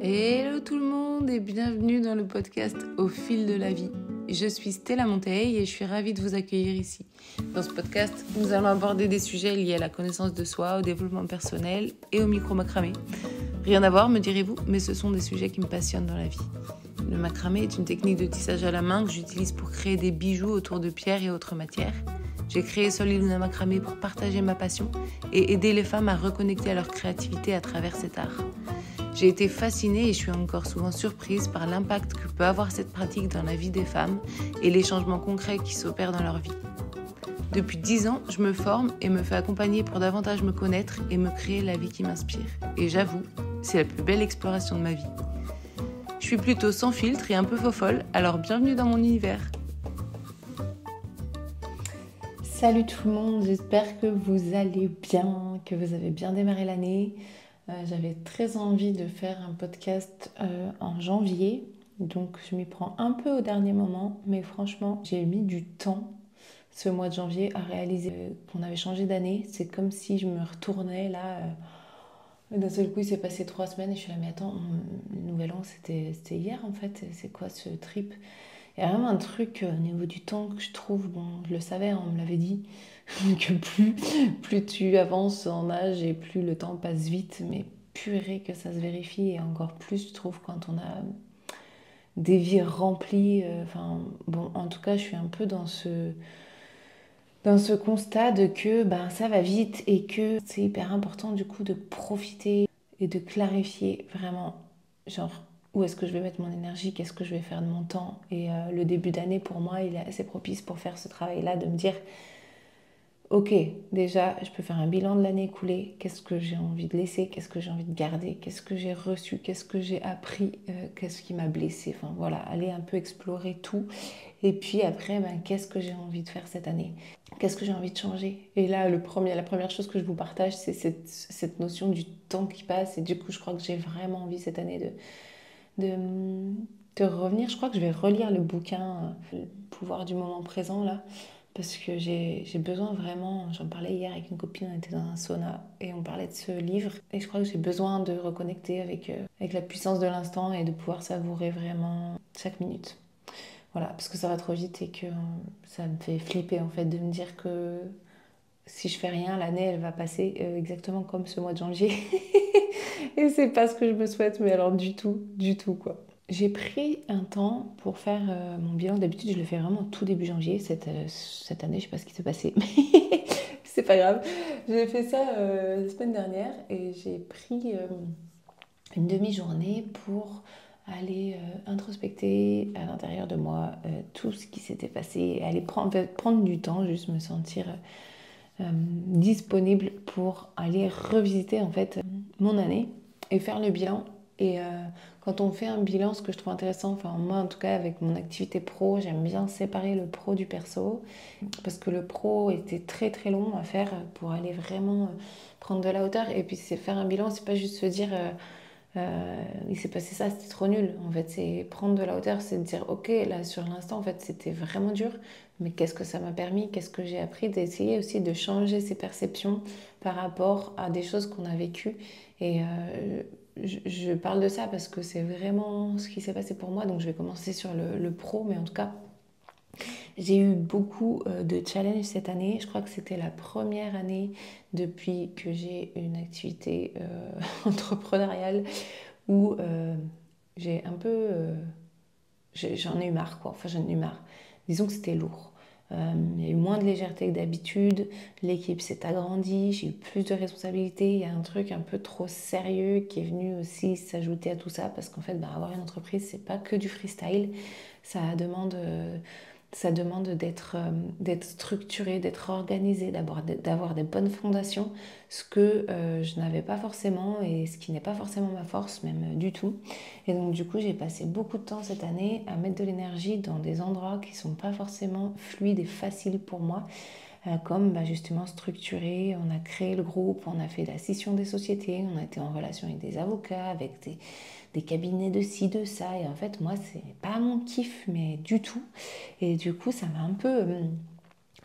Hello tout le monde et bienvenue dans le podcast Au fil de la vie. Je suis Stella Monteil et je suis ravie de vous accueillir ici. Dans ce podcast, nous allons aborder des sujets liés à la connaissance de soi, au développement personnel et au micro-macramé. Rien à voir, me direz-vous, mais ce sont des sujets qui me passionnent dans la vie. Le macramé est une technique de tissage à la main que j'utilise pour créer des bijoux autour de pierres et autres matières. J'ai créé Soliluna Macramé pour partager ma passion et aider les femmes à reconnecter à leur créativité à travers cet art. J'ai été fascinée et je suis encore souvent surprise par l'impact que peut avoir cette pratique dans la vie des femmes et les changements concrets qui s'opèrent dans leur vie. Depuis 10 ans, je me forme et me fais accompagner pour davantage me connaître et me créer la vie qui m'inspire. Et j'avoue, c'est la plus belle exploration de ma vie. Je suis plutôt sans filtre et un peu faux-folle, alors bienvenue dans mon univers. Salut tout le monde, j'espère que vous allez bien, que vous avez bien démarré l'année. J'avais très envie de faire un podcast en janvier, donc je m'y prends un peu au dernier moment, mais franchement, j'ai mis du temps ce mois de janvier à réaliser qu'on avait changé d'année. C'est comme si je me retournais là. D'un seul coup, il s'est passé 3 semaines et je suis là, mais attends, le nouvel an, c'était hier en fait, c'est quoi ce trip? Il y a vraiment un truc au niveau du temps que je trouve, bon, je le savais, on me l'avait dit, que plus tu avances en âge et plus le temps passe vite, mais purée que ça se vérifie et encore plus, je trouve, quand on a des vies remplies. Enfin, bon, en tout cas, je suis un peu dans ce constat de que ça va vite et que c'est hyper important du coup de profiter et de clarifier vraiment, genre, où est-ce que je vais mettre mon énergie, qu'est-ce que je vais faire de mon temps. Et le début d'année, pour moi, il est assez propice pour faire ce travail-là, de me dire, ok, déjà, je peux faire un bilan de l'année écoulée, qu'est-ce que j'ai envie de laisser, qu'est-ce que j'ai envie de garder, qu'est-ce que j'ai reçu, qu'est-ce que j'ai appris, qu'est-ce qui m'a blessé, enfin voilà, aller un peu explorer tout. Et puis après, qu'est-ce que j'ai envie de faire cette année, qu'est-ce que j'ai envie de changer. Et là, la première chose que je vous partage, c'est cette notion du temps qui passe. Et du coup, je crois que j'ai vraiment envie cette année de revenir. Je crois que je vais relire le bouquin Le pouvoir du moment présent là, parce que j'ai besoin vraiment, j'en parlais hier avec une copine, on était dans un sauna et on parlait de ce livre et je crois que j'ai besoin de reconnecter avec la puissance de l'instant et de pouvoir savourer vraiment chaque minute. Voilà, parce que ça va trop vite et que ça me fait flipper en fait de me dire que si je fais rien, l'année elle va passer exactement comme ce mois de janvier. Et c'est pas ce que je me souhaite, mais alors du tout quoi. J'ai pris un temps pour faire mon bilan. D'habitude, je le fais vraiment tout début janvier. Cette année, je sais pas ce qui s'est passé, mais c'est pas grave. J'ai fait ça la semaine dernière et j'ai pris une demi-journée pour aller introspecter à l'intérieur de moi tout ce qui s'était passé, aller prendre du temps, juste me sentir disponible pour aller revisiter en fait mon année et faire le bilan. Et quand on fait un bilan, ce que je trouve intéressant, enfin moi en tout cas avec mon activité pro, j'aime bien séparer le pro du perso parce que le pro était très très long à faire pour aller vraiment prendre de la hauteur. Et puis c'est faire un bilan, c'est pas juste se dire il s'est passé ça, c'était trop nul. En fait, c'est prendre de la hauteur, c'est de dire ok, là sur l'instant, en fait, c'était vraiment dur, mais qu'est-ce que ça m'a permis, qu'est-ce que j'ai appris, d'essayer aussi de changer ses perceptions par rapport à des choses qu'on a vécues. Et je parle de ça parce que c'est vraiment ce qui s'est passé pour moi. Donc je vais commencer sur le pro, mais en tout cas, j'ai eu beaucoup de challenges cette année. Je crois que c'était la première année depuis que j'ai une activité entrepreneuriale où j'ai un peu... j'en ai eu marre, quoi. Enfin, j'en ai eu marre. Disons que c'était lourd. Il y a eu moins de légèreté que d'habitude. L'équipe s'est agrandie. J'ai eu plus de responsabilités. Il y a un truc un peu trop sérieux qui est venu aussi s'ajouter à tout ça. Parce qu'en fait, avoir une entreprise, c'est pas que du freestyle. Ça demande... d'être structuré, d'être organisé, d'avoir des bonnes fondations, ce que je n'avais pas forcément et ce qui n'est pas forcément ma force même du tout. Et donc du coup j'ai passé beaucoup de temps cette année à mettre de l'énergie dans des endroits qui ne sont pas forcément fluides et faciles pour moi, comme justement structuré. On a créé le groupe, on a fait la scission des sociétés, on a été en relation avec des avocats, avec des cabinets de ci, de ça. Et en fait, moi, c'est pas mon kiff, mais du tout. Et du coup, ça m'a un peu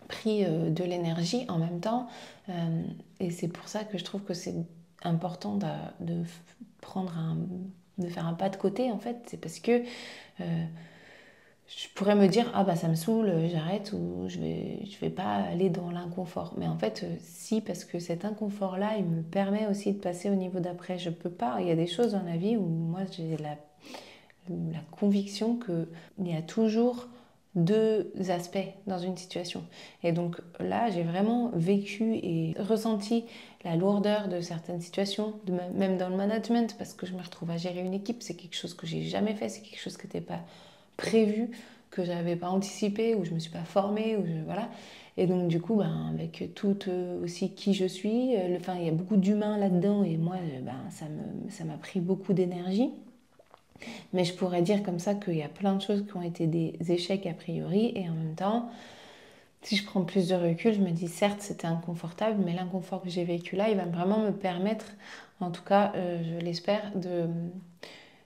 pris de l'énergie en même temps. Et c'est pour ça que je trouve que c'est important de prendre un de faire un pas de côté en fait, c'est parce que je pourrais me dire ah bah ça me saoule, j'arrête ou je vais pas aller dans l'inconfort. Mais en fait si, parce que cet inconfort là il me permet aussi de passer au niveau d'après. Je peux pas, il y a des choses dans la vie où moi j'ai la conviction qu'il y a toujours deux aspects dans une situation. Et donc là, j'ai vraiment vécu et ressenti la lourdeur de certaines situations, même dans le management, parce que je me retrouve à gérer une équipe, c'est quelque chose que j'ai jamais fait, c'est quelque chose qui n'était pas prévu, que j'avais pas anticipé, où je me suis pas formée, voilà. Et donc du coup, avec tout aussi qui je suis, enfin il y a beaucoup d'humains là-dedans, et moi, ça m'a pris beaucoup d'énergie. Mais je pourrais dire comme ça qu'il y a plein de choses qui ont été des échecs a priori, et en même temps, si je prends plus de recul, je me dis certes c'était inconfortable, mais l'inconfort que j'ai vécu là, il va vraiment me permettre, en tout cas je l'espère,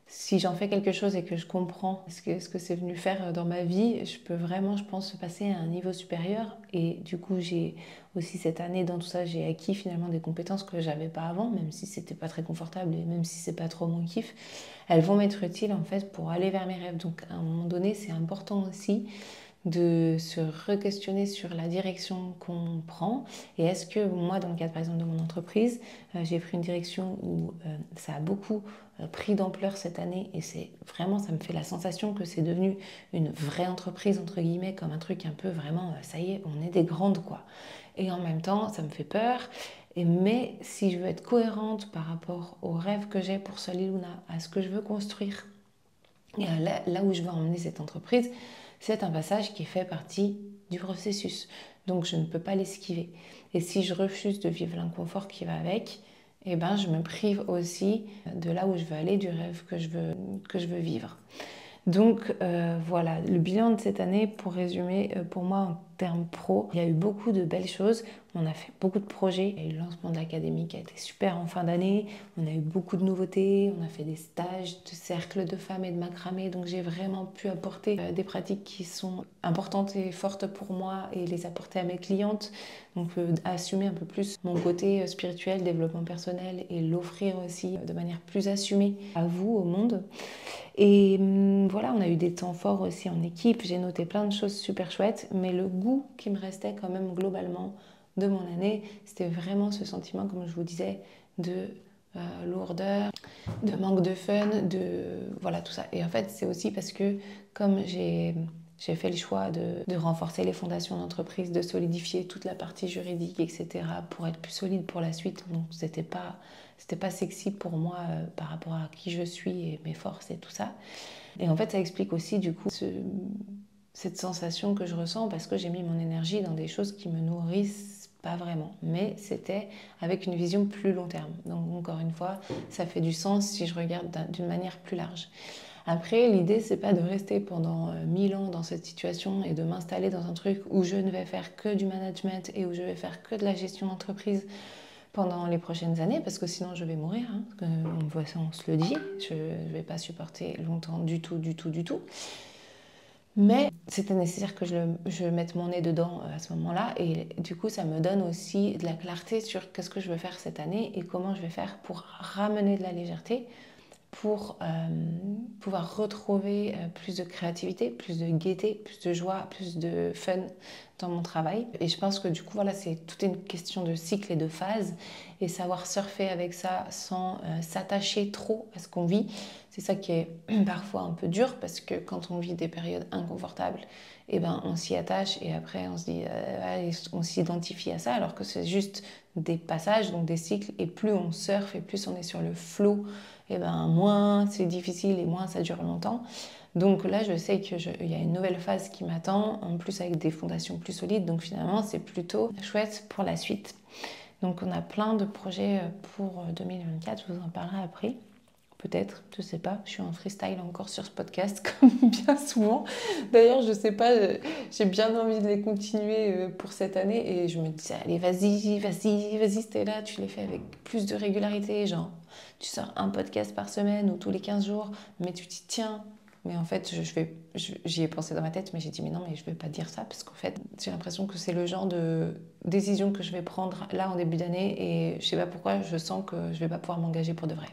si j'en fais quelque chose et que je comprends ce que c'est venu faire dans ma vie, je peux vraiment, je pense, passer à un niveau supérieur. Et du coup, j'ai aussi cette année dans tout ça, j'ai acquis finalement des compétences que j'avais pas avant, même si c'était pas très confortable et même si c'est pas trop mon kiff. Elles vont m'être utiles en fait pour aller vers mes rêves. Donc à un moment donné, c'est important aussi de se re-questionner sur la direction qu'on prend. Et est-ce que moi, dans le cadre par exemple de mon entreprise, j'ai pris une direction où ça a beaucoup pris d'ampleur cette année, et c'est vraiment, ça me fait la sensation que c'est devenu une vraie entreprise entre guillemets, comme un truc un peu vraiment, ça y est, on est des grandes quoi. Et en même temps, ça me fait peur. Mais si je veux être cohérente par rapport aux rêves que j'ai pour Soliluna, à ce que je veux construire, et là où je veux emmener cette entreprise, c'est un passage qui fait partie du processus. Donc je ne peux pas l'esquiver. Et si je refuse de vivre l'inconfort qui va avec, eh ben, je me prive aussi de là où je veux aller, du rêve que je veux vivre. Donc voilà, le bilan de cette année, pour résumer, pour moi en termes pro, il y a eu beaucoup de belles choses. On a fait beaucoup de projets. Il y a eu le lancement de l'académie qui a été super en fin d'année. On a eu beaucoup de nouveautés. On a fait des stages de cercle de femmes et de macramé. Donc j'ai vraiment pu apporter des pratiques qui sont importantes et fortes pour moi et les apporter à mes clientes. Donc assumer un peu plus mon côté spirituel, développement personnel, et l'offrir aussi de manière plus assumée à vous, au monde. Et voilà, on a eu des temps forts aussi en équipe, j'ai noté plein de choses super chouettes, mais le goût qui me restait quand même globalement de mon année, c'était vraiment ce sentiment, comme je vous disais, de lourdeur, de manque de fun, voilà tout ça. Et en fait, c'est aussi parce que comme j'ai fait le choix de renforcer les fondations d'entreprise, de solidifier toute la partie juridique, etc., pour être plus solide pour la suite. Donc, c'était pas sexy pour moi par rapport à qui je suis et mes forces et tout ça. Et en fait, ça explique aussi, du coup, cette sensation que je ressens parce que j'ai mis mon énergie dans des choses qui me nourrissent pas vraiment. Mais c'était avec une vision plus long terme. Donc, encore une fois, ça fait du sens si je regarde d'une manière plus large. Après, l'idée, c'est pas de rester pendant 1000 ans dans cette situation et de m'installer dans un truc où je ne vais faire que du management et où je vais faire que de la gestion d'entreprise pendant les prochaines années, parce que sinon je vais mourir. On se le dit, je ne vais pas supporter longtemps du tout. Mais c'était nécessaire que je mette mon nez dedans à ce moment-là, et du coup ça me donne aussi de la clarté sur qu'est-ce que je veux faire cette année et comment je vais faire pour ramener de la légèreté, pour pouvoir retrouver plus de créativité, plus de gaieté, plus de joie, plus de fun dans mon travail. Et je pense que du coup, voilà, c'est toute une question de cycle et de phase, et savoir surfer avec ça sans s'attacher trop à ce qu'on vit. C'est ça qui est parfois un peu dur, parce que quand on vit des périodes inconfortables, eh ben, on s'y attache et après on se dit, on s'identifie à ça, alors que c'est juste des passages, donc des cycles, et plus on surfe et plus on est sur le flow, et ben moins c'est difficile et moins ça dure longtemps. Donc là, je sais qu'il y a une nouvelle phase qui m'attend, en plus avec des fondations plus solides, donc finalement c'est plutôt chouette pour la suite. Donc on a plein de projets pour 2024, je vous en parlerai après. Peut-être, je sais pas, je suis en freestyle encore sur ce podcast comme bien souvent. D'ailleurs, je sais pas, j'ai bien envie de les continuer pour cette année, et je me dis, allez, vas-y, Stella, tu les fais avec plus de régularité, genre tu sors un podcast par semaine ou tous les 15 jours, mais tu t'y tiens. Mais en fait, j'y ai pensé dans ma tête, mais j'ai dit, mais non, mais je vais pas dire ça, parce qu'en fait, j'ai l'impression que c'est le genre de décision que je vais prendre là en début d'année, et je sais pas pourquoi, je sens que je vais pas pouvoir m'engager pour de vrai.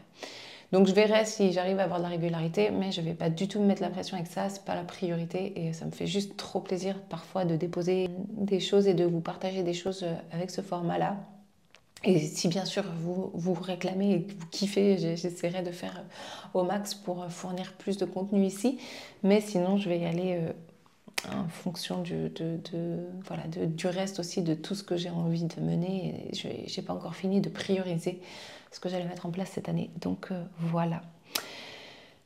Donc je verrai si j'arrive à avoir de la régularité, mais je vais pas du tout me mettre la pression avec ça, c'est pas la priorité et ça me fait juste trop plaisir parfois de déposer des choses et de vous partager des choses avec ce format-là. Et si bien sûr vous réclamez et que vous kiffez, j'essaierai de faire au max pour fournir plus de contenu ici. Mais sinon, je vais y aller en fonction du reste aussi, de tout ce que j'ai envie de mener. Je n'ai pas encore fini de prioriser ce que j'allais mettre en place cette année. Donc voilà.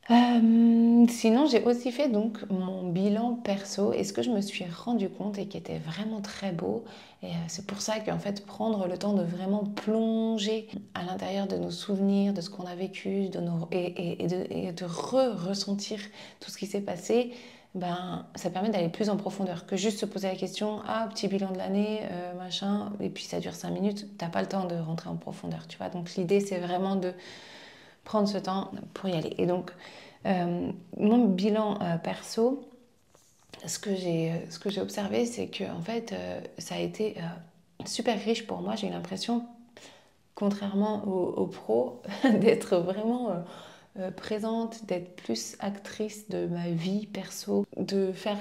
Sinon, j'ai aussi fait donc mon bilan perso et ce que je me suis rendu compte et qui était vraiment très beau. Et c'est pour ça qu'en fait, prendre le temps de vraiment plonger à l'intérieur de nos souvenirs, de ce qu'on a vécu, et de ressentir tout ce qui s'est passé, ben, ça permet d'aller plus en profondeur que juste se poser la question, ah, petit bilan de l'année, machin, et puis ça dure 5 minutes, t'as pas le temps de rentrer en profondeur, tu vois. Donc l'idée, c'est vraiment de prendre ce temps pour y aller. Et donc, mon bilan perso, ce que j'ai observé, c'est que en fait, ça a été super riche pour moi. J'ai eu l'impression, contrairement aux pros, d'être vraiment présente, d'être plus actrice de ma vie perso, de faire,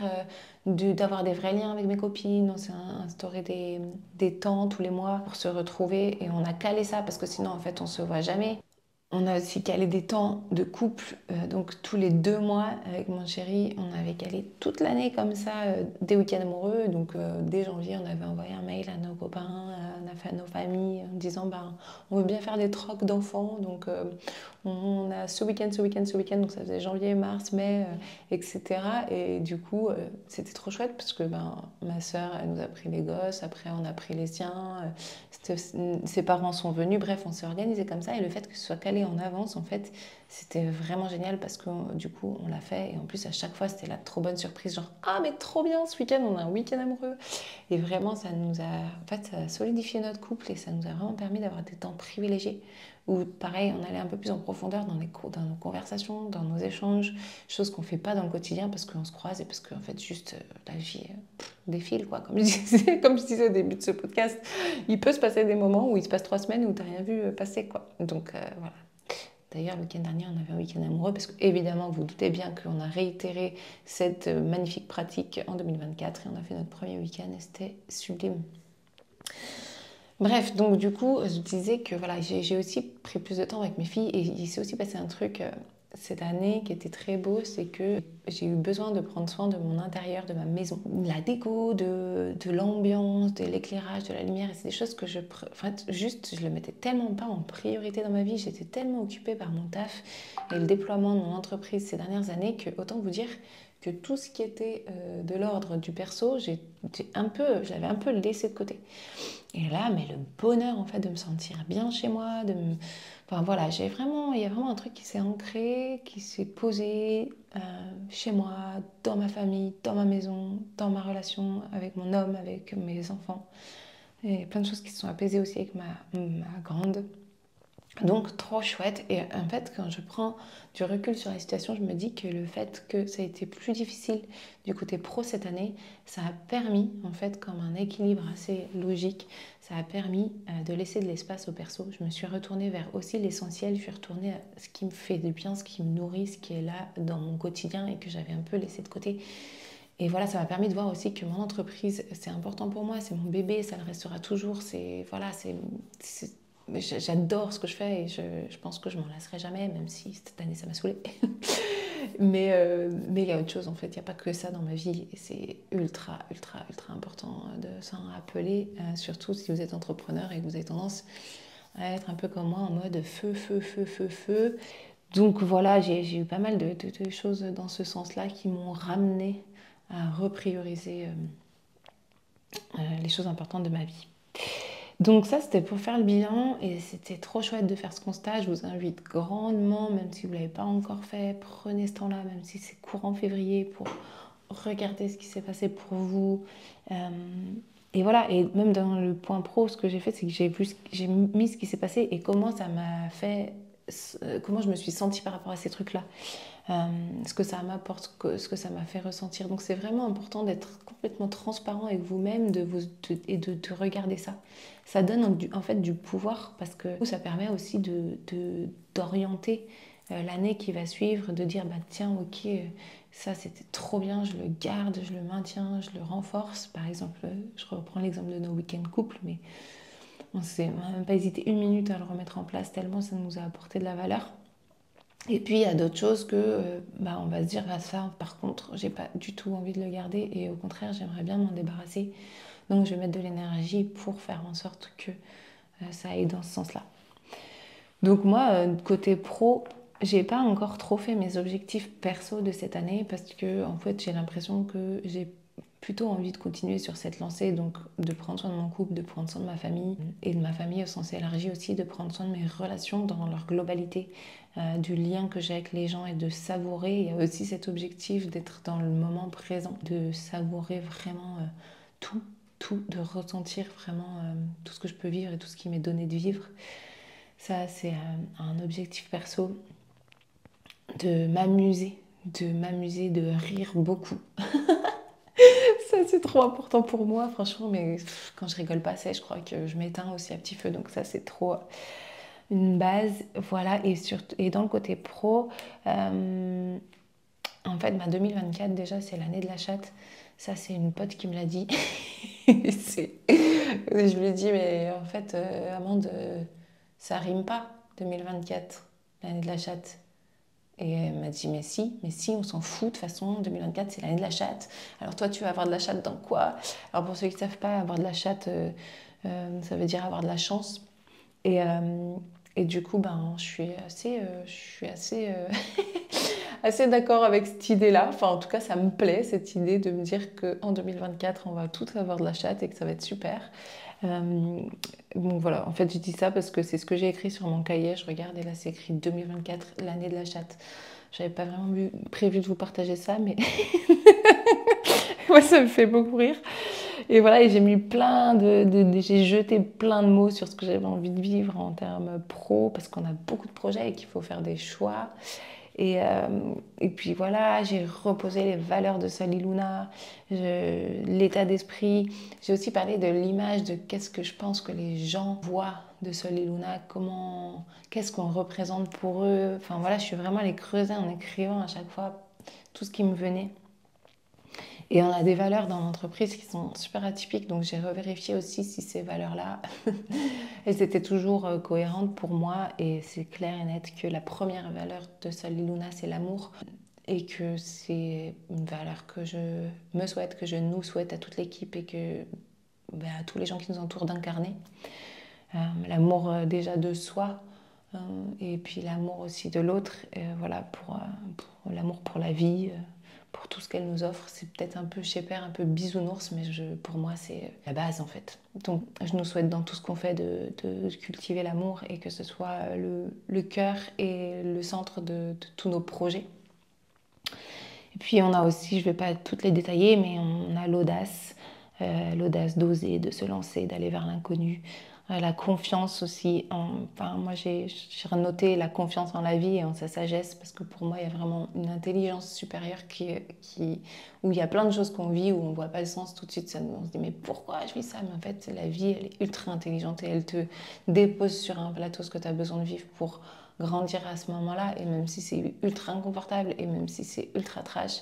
d'avoir des vrais liens avec mes copines. On s'est instauré des temps tous les mois pour se retrouver et on a calé ça parce que sinon en fait on se voit jamais. On a aussi calé des temps de couple, donc tous les 2 mois avec mon chéri, on avait calé toute l'année comme ça, des week-ends amoureux. Donc dès janvier, on avait envoyé un mail à nos copains, à nos familles, en disant on veut bien faire des trocs d'enfants. Donc on a ce week-end, donc ça faisait janvier, mars, mai, etc. Et du coup, c'était trop chouette parce que ma soeur, elle nous a pris les gosses, après on a pris les siens. Ses parents sont venus, bref, on s'est organisé comme ça et le fait que ce soit calé en avance, en fait, c'était vraiment génial parce que du coup, on l'a fait et en plus, à chaque fois, c'était la trop bonne surprise, genre ah, mais trop bien, ce week-end, on a un week-end amoureux. Et vraiment, ça a solidifié notre couple et ça nous a vraiment permis d'avoir des temps privilégiés où, pareil, on allait un peu plus en profondeur dans nos conversations, dans nos échanges, choses qu'on fait pas dans le quotidien parce qu'on se croise et parce qu'en fait, juste la vie défile, quoi. Comme je disais au début de ce podcast, il peut se passer des moments où il se passe 3 semaines où tu n'as rien vu passer, quoi. Donc voilà. D'ailleurs, le week-end dernier, on avait un week-end amoureux parce que, évidemment, vous doutez bien qu'on a réitéré cette magnifique pratique en 2024 et on a fait notre premier week-end et c'était sublime. Bref, donc du coup, je disais que voilà, j'ai aussi pris plus de temps avec mes filles et il s'est aussi passé un truc cette année qui était très beau, c'est que j'ai eu besoin de prendre soin de mon intérieur, de ma maison. La déco, de l'ambiance, de l'éclairage, de la lumière, et c'est des choses que je le mettais tellement pas en priorité dans ma vie, j'étais tellement occupée par mon taf et le déploiement de mon entreprise ces dernières années que autant vous dire que tout ce qui était de l'ordre du perso, je l'avais un peu laissé de côté. Et là, mais le bonheur en fait de me sentir bien chez moi, enfin voilà, il y a vraiment un truc qui s'est ancré, qui s'est posé chez moi, dans ma famille, dans ma maison, dans ma relation avec mon homme, avec mes enfants. Et plein de choses qui se sont apaisées aussi avec ma grande. Donc trop chouette et en fait quand je prends du recul sur la situation, je me dis que le fait que ça a été plus difficile du côté pro cette année, ça a permis en fait comme un équilibre assez logique, ça a permis de laisser de l'espace au perso. Je me suis retournée vers aussi l'essentiel, je suis retournée à ce qui me fait du bien, ce qui me nourrit, ce qui est là dans mon quotidien et que j'avais un peu laissé de côté. Et voilà, ça m'a permis de voir aussi que mon entreprise, c'est important pour moi, c'est mon bébé, ça le restera toujours, j'adore ce que je fais et je pense que je m'en lasserai jamais, même si cette année ça m'a saoulée. mais il y a autre chose en fait, il n'y a pas que ça dans ma vie et c'est ultra, ultra, ultra important de s'en rappeler, surtout si vous êtes entrepreneur et que vous avez tendance à être un peu comme moi en mode feu, feu, feu, feu, feu. Donc voilà, j'ai eu pas mal de choses dans ce sens-là qui m'ont ramené à reprioriser les choses importantes de ma vie. Donc ça, c'était pour faire le bilan et c'était trop chouette de faire ce constat. Je vous invite grandement, même si vous ne l'avez pas encore fait, prenez ce temps-là, même si c'est courant février, pour regarder ce qui s'est passé pour vous. Et voilà, et même dans le point pro, ce que j'ai fait, c'est que j'ai mis ce qui s'est passé et comment ça m'a fait, comment je me suis sentie par rapport à ces trucs-là. Ce que ça m'apporte, ce que ça m'a fait ressentir. Donc c'est vraiment important d'être complètement transparent avec vous-même et de regarder ça. Ça donne en fait du pouvoir parce que ça permet aussi d'orienter l'année qui va suivre, de dire bah tiens ok, ça c'était trop bien, je le garde, je le maintiens, je le renforce. Par exemple, je reprends l'exemple de nos week-ends couples, mais on n'a même pas hésité une minute à le remettre en place tellement ça nous a apporté de la valeur. Et puis il y a d'autres choses que bah, on va se dire ah, ça par contre j'ai pas du tout envie de le garder et au contraire j'aimerais bien m'en débarrasser. Donc je vais mettre de l'énergie pour faire en sorte que ça aille dans ce sens-là. Donc moi, côté pro, j'ai pas encore trop fait mes objectifs perso de cette année parce que en fait j'ai l'impression que j'ai plutôt envie de continuer sur cette lancée, donc de prendre soin de mon couple, de prendre soin de ma famille et de ma famille au sens élargi aussi, de prendre soin de mes relations dans leur globalité, du lien que j'ai avec les gens et de savourer. Il y a aussi cet objectif d'être dans le moment présent, de savourer vraiment tout, de ressentir vraiment tout ce que je peux vivre et tout ce qui m'est donné de vivre. Ça, c'est un objectif perso, de m'amuser, de rire beaucoup. Ça, c'est trop important pour moi, franchement, mais quand je rigole pas assez, je crois que je m'éteins aussi à petit feu, donc ça, c'est trop une base. Voilà, et dans le côté pro, en fait, 2024, déjà, c'est l'année de la chatte. Ça, c'est une pote qui me l'a dit. Je lui ai dit, mais en fait, Amande, ça rime pas, 2024, l'année de la chatte. Et elle m'a dit, mais si, on s'en fout, de toute façon, 2024, c'est l'année de la chatte. Alors toi, tu vas avoir de la chatte dans quoi? Alors pour ceux qui ne savent pas, avoir de la chatte, ça veut dire avoir de la chance. Et, et du coup, ben, je suis assez assez d'accord avec cette idée-là. Enfin, en tout cas, ça me plaît, cette idée de me dire qu'en 2024, on va tous avoir de la chatte et que ça va être super. Bon, voilà, en fait, je dis ça parce que c'est ce que j'ai écrit sur mon cahier. Je regarde et là, c'est écrit 2024, l'année de la chatte. J'avais pas vraiment prévu de vous partager ça, mais moi, ça me fait beaucoup rire. Et voilà, et j'ai mis j'ai jeté plein de mots sur ce que j'avais envie de vivre en termes pro, parce qu'on a beaucoup de projets et qu'il faut faire des choix. Et puis voilà, j'ai reposé les valeurs de Soliluna, l'état d'esprit. J'ai aussi parlé de l'image, de qu'est-ce que je pense que les gens voient de Soliluna, qu'est-ce qu'on représente pour eux. Enfin voilà, je suis vraiment allée creuser en écrivant à chaque fois tout ce qui me venait. Et on a des valeurs dans l'entreprise qui sont super atypiques, donc j'ai revérifié aussi si ces valeurs-là, elles étaient toujours cohérentes pour moi. Et c'est clair et net que la première valeur de Soliluna, c'est l'amour. Et que c'est une valeur que je me souhaite, que je nous souhaite à toute l'équipe et que à tous les gens qui nous entourent d'incarner. L'amour déjà de soi et puis l'amour aussi de l'autre. Voilà, pour l'amour pour la vie. Pour tout ce qu'elle nous offre, c'est peut-être un peu chez Père, un peu bisounours, mais pour moi c'est la base en fait. Donc je nous souhaite dans tout ce qu'on fait de cultiver l'amour et que ce soit le cœur et le centre de tous nos projets. Et puis on a aussi, je ne vais pas toutes les détailler, mais on a l'audace d'oser, de se lancer, d'aller vers l'inconnu. La confiance aussi. Enfin, moi, j'ai noté la confiance en la vie et en sa sagesse parce que pour moi, il y a vraiment une intelligence supérieure où il y a plein de choses qu'on vit où on ne voit pas le sens tout de suite. On se dit, mais pourquoi je vis ça? Mais en fait, la vie, elle est ultra intelligente et elle te dépose sur un plateau ce que tu as besoin de vivre pour grandir à ce moment-là. Et même si c'est ultra inconfortable et même si c'est ultra trash,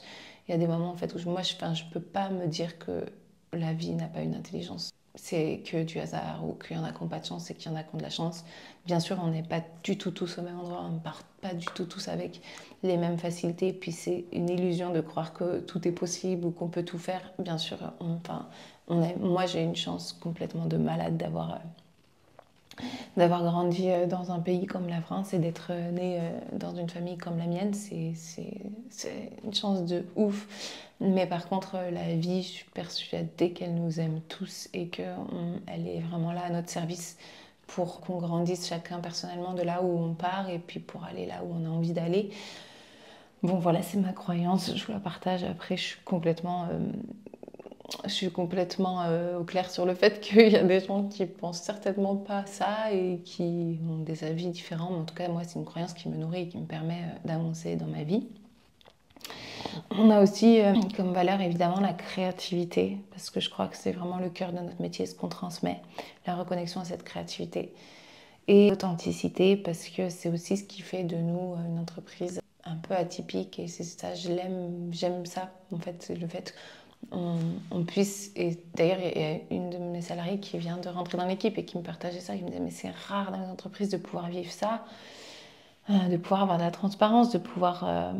il y a des moments en fait où moi, je ne peux pas me dire que la vie n'a pas une intelligence. C'est que du hasard ou qu'il y en a qui n'ont pas de chance et qu'il y en a qui ont de la chance. Bien sûr, on n'est pas du tout tous au même endroit, on ne part pas du tout tous avec les mêmes facilités. Puis c'est une illusion de croire que tout est possible ou qu'on peut tout faire. Bien sûr, moi j'ai une chance complètement de malade d'avoir grandi dans un pays comme la France et d'être née dans une famille comme la mienne, c'est une chance de ouf. Mais par contre, la vie, je suis persuadée qu'elle nous aime tous et qu'elle est vraiment là à notre service pour qu'on grandisse chacun personnellement de là où on part et puis pour aller là où on a envie d'aller. Bon, voilà, c'est ma croyance, je vous la partage. Après, je suis complètement au clair sur le fait qu'il y a des gens qui pensent certainement pas ça et qui ont des avis différents. Mais en tout cas, moi, c'est une croyance qui me nourrit et qui me permet d'avancer dans ma vie. On a aussi comme valeur évidemment la créativité, parce que je crois que c'est vraiment le cœur de notre métier, ce qu'on transmet, la reconnexion à cette créativité. et authenticité, parce que c'est aussi ce qui fait de nous une entreprise un peu atypique, et c'est ça, j'aime ça en fait, c'est le fait on puisse, et d'ailleurs il y a une de mes salariées qui vient de rentrer dans l'équipe et qui me partageait ça, qui me disait mais c'est rare dans les entreprises de pouvoir vivre ça, de pouvoir avoir de la transparence, de pouvoir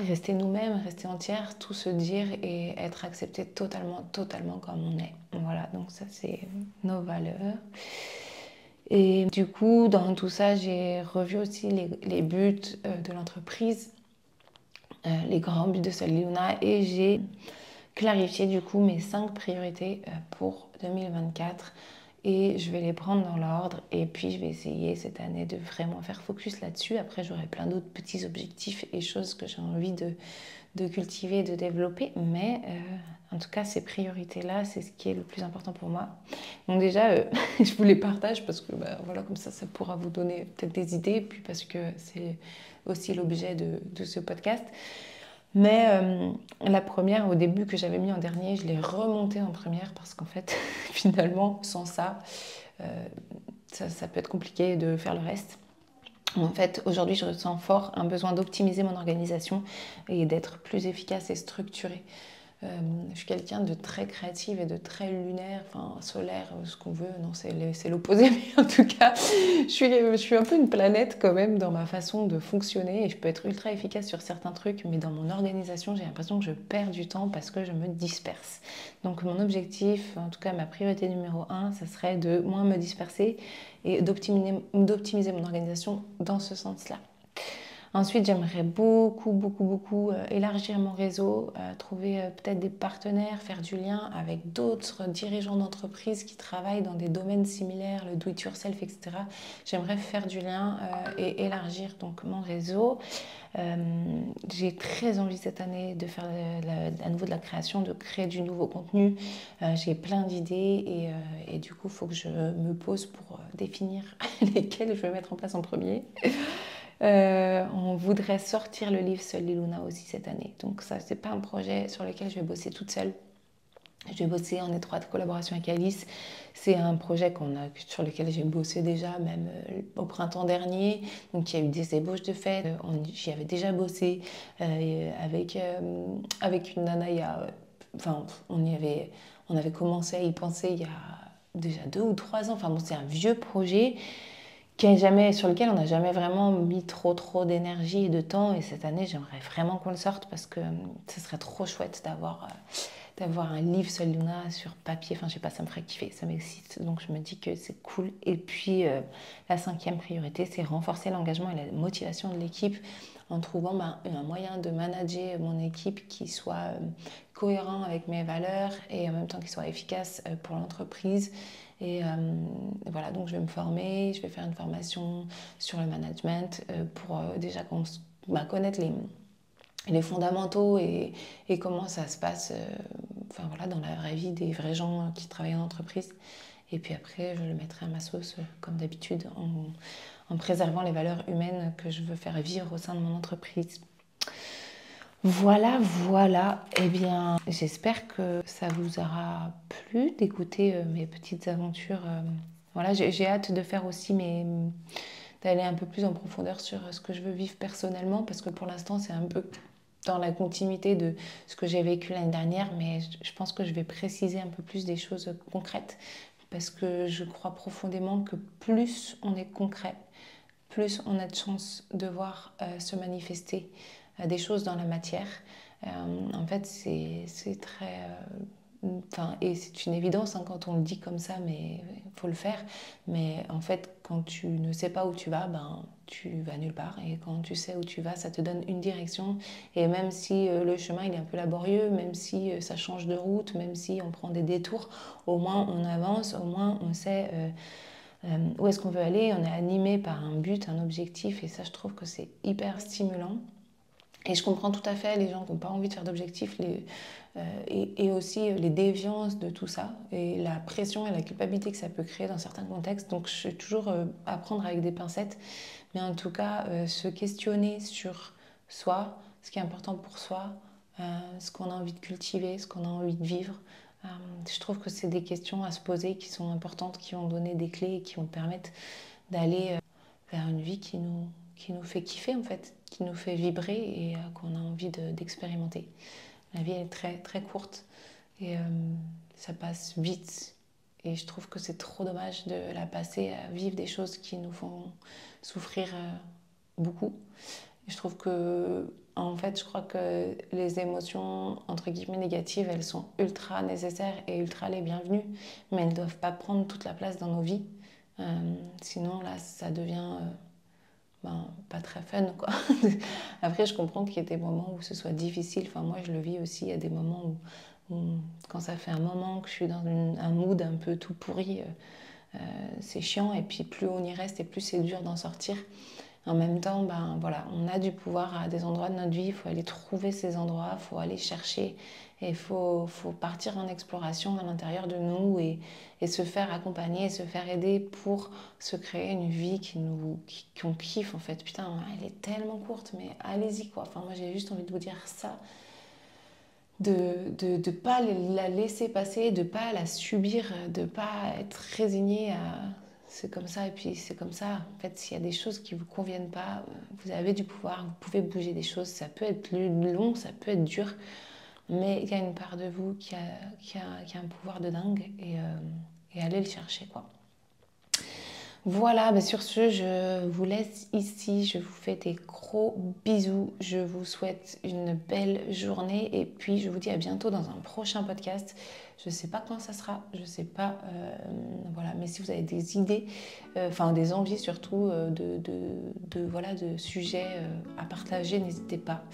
rester nous-mêmes, rester entière, tout se dire et être accepté totalement comme on est. Voilà, donc ça c'est nos valeurs. Et du coup, dans tout ça, j'ai revu aussi les buts de l'entreprise, les grands buts de Soliluna, et j'ai clarifié du coup mes 5 priorités pour 2024. Et je vais les prendre dans l'ordre, et puis je vais essayer cette année de vraiment faire focus là-dessus. Après, j'aurai plein d'autres petits objectifs et choses que j'ai envie de cultiver et de développer, mais en tout cas, ces priorités-là, c'est ce qui est le plus important pour moi. Donc déjà, je vous les partage parce que voilà, comme ça pourra vous donner peut-être des idées, puis parce que c'est aussi l'objet de ce podcast. Mais la première, au début, que j'avais mis en dernier, je l'ai remontée en première parce qu'en fait, finalement, sans ça, ça peut être compliqué de faire le reste. En fait, aujourd'hui, je ressens fort un besoin d'optimiser mon organisation et d'être plus efficace et structurée. Je suis quelqu'un de très créative et de très lunaire, enfin solaire, ce qu'on veut, non, c'est l'opposé, mais en tout cas, je suis un peu une planète quand même dans ma façon de fonctionner, et je peux être ultra efficace sur certains trucs, mais dans mon organisation, j'ai l'impression que je perds du temps parce que je me disperse. Donc mon objectif, en tout cas ma priorité numéro 1, ça serait de moins me disperser et d'optimiser mon organisation dans ce sens-là. Ensuite, j'aimerais beaucoup élargir mon réseau, trouver peut-être des partenaires, faire du lien avec d'autres dirigeants d'entreprise qui travaillent dans des domaines similaires, le do-it-yourself, etc. J'aimerais faire du lien et élargir donc mon réseau. J'ai très envie cette année de faire à nouveau de la création, de créer du nouveau contenu. J'ai plein d'idées, et du coup, il faut que je me pose pour définir lesquelles je vais mettre en place en premier. On voudrait sortir le livre Soliluna aussi cette année. Donc ça, c'est pas un projet sur lequel je vais bosser toute seule. Je vais bosser en étroite collaboration avec Alice. C'est un projet sur lequel j'ai bossé déjà, même au printemps dernier. Donc il y a eu des ébauches de fait. J'y avais déjà bossé avec une nana. On avait commencé à y penser il y a déjà 2 ou 3 ans. Enfin bon, c'est un vieux projet sur lequel on n'a jamais vraiment mis trop d'énergie et de temps. Et cette année, j'aimerais vraiment qu'on le sorte parce que ce serait trop chouette d'avoir un livre Soliluna sur papier. Enfin, je sais pas, ça me ferait kiffer, ça m'excite. Donc, je me dis que c'est cool. Et puis, la 5e priorité, c'est renforcer l'engagement et la motivation de l'équipe en trouvant un moyen de manager mon équipe qui soit cohérent avec mes valeurs et en même temps qui soit efficace pour l'entreprise. Et voilà, donc je vais me former, je vais faire une formation sur le management pour déjà connaître les fondamentaux et comment ça se passe dans la vraie vie des vrais gens qui travaillent en entreprise. Et puis après, je le mettrai à ma sauce, comme d'habitude, en préservant les valeurs humaines que je veux faire vivre au sein de mon entreprise. Voilà. Eh bien, j'espère que ça vous aura plu d'écouter mes petites aventures. Voilà, j'ai hâte de faire aussi d'aller un peu plus en profondeur sur ce que je veux vivre personnellement, parce que pour l'instant, c'est un peu dans la continuité de ce que j'ai vécu l'année dernière, mais je pense que je vais préciser un peu plus des choses concrètes, parce que je crois profondément que plus on est concret, plus on a de chances de voir se manifester des choses dans la matière. En fait, c'est très... et c'est une évidence quand on le dit comme ça, mais il faut le faire. Mais en fait, quand tu ne sais pas où tu vas, tu vas nulle part. Et quand tu sais où tu vas, ça te donne une direction. Et même si le chemin il est un peu laborieux, même si ça change de route, même si on prend des détours, au moins on avance, au moins on sait où est-ce qu'on veut aller. On est animé par un but, un objectif. Et ça, je trouve que c'est hyper stimulant. Et je comprends tout à fait les gens qui n'ont pas envie de faire d'objectifs et aussi les déviances de tout ça et la pression et la culpabilité que ça peut créer dans certains contextes. Donc je suis toujours à prendre avec des pincettes, mais en tout cas se questionner sur soi, ce qui est important pour soi, ce qu'on a envie de cultiver, ce qu'on a envie de vivre. Je trouve que c'est des questions à se poser qui sont importantes, qui vont donner des clés et qui vont permettre d'aller vers une vie qui nous fait kiffer en fait, qui nous fait vibrer et qu'on a envie d'expérimenter. La vie est très très courte et ça passe vite et je trouve que c'est trop dommage de la passer à vivre des choses qui nous font souffrir beaucoup. Et je trouve que en fait, je crois que les émotions entre guillemets négatives, elles sont ultra nécessaires et ultra les bienvenues, mais elles ne doivent pas prendre toute la place dans nos vies. Sinon là, ça devient pas très fun quoi. Après, je comprends qu'il y ait des moments où ce soit difficile. Enfin, moi, je le vis aussi. Il y a des moments où quand ça fait un moment que je suis dans un mood un peu tout pourri, c'est chiant. Et puis, plus on y reste et plus c'est dur d'en sortir. En même temps, voilà, on a du pouvoir à des endroits de notre vie. Il faut aller trouver ces endroits, il faut aller chercher. Et il faut partir en exploration à l'intérieur de nous et se faire accompagner, et se faire aider pour se créer une vie qu'on kiffe en fait. Putain, elle est tellement courte, mais allez-y quoi. Enfin, moi j'ai juste envie de vous dire ça. De pas la laisser passer, de pas la subir, de pas être résigné à c'est comme ça et puis c'est comme ça. En fait, s'il y a des choses qui vous conviennent pas, vous avez du pouvoir, vous pouvez bouger des choses. Ça peut être long, ça peut être dur, mais il y a une part de vous qui a un pouvoir de dingue et allez le chercher quoi. Voilà, sur ce, je vous laisse ici. Je vous fais des gros bisous. Je vous souhaite une belle journée et puis je vous dis à bientôt dans un prochain podcast. Je ne sais pas quand ça sera, je ne sais pas, voilà. Mais si vous avez des idées, des envies surtout de sujets à partager, n'hésitez pas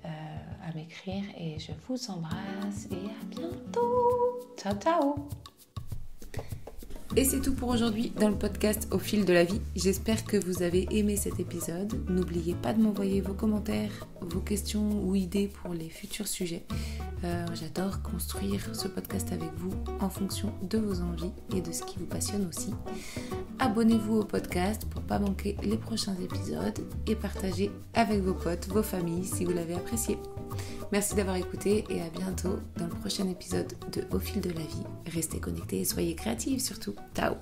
à m'écrire et je vous embrasse et à bientôt. Ciao, ciao. Et c'est tout pour aujourd'hui dans le podcast Au fil de la vie. J'espère que vous avez aimé cet épisode. N'oubliez pas de m'envoyer vos commentaires, vos questions ou idées pour les futurs sujets. J'adore construire ce podcast avec vous en fonction de vos envies et de ce qui vous passionne aussi. Abonnez-vous au podcast pour ne pas manquer les prochains épisodes et partagez avec vos potes, vos familles si vous l'avez apprécié. Merci d'avoir écouté et à bientôt dans le prochain épisode de Au fil de la vie. Restez connectés et soyez créatifs surtout. Ciao!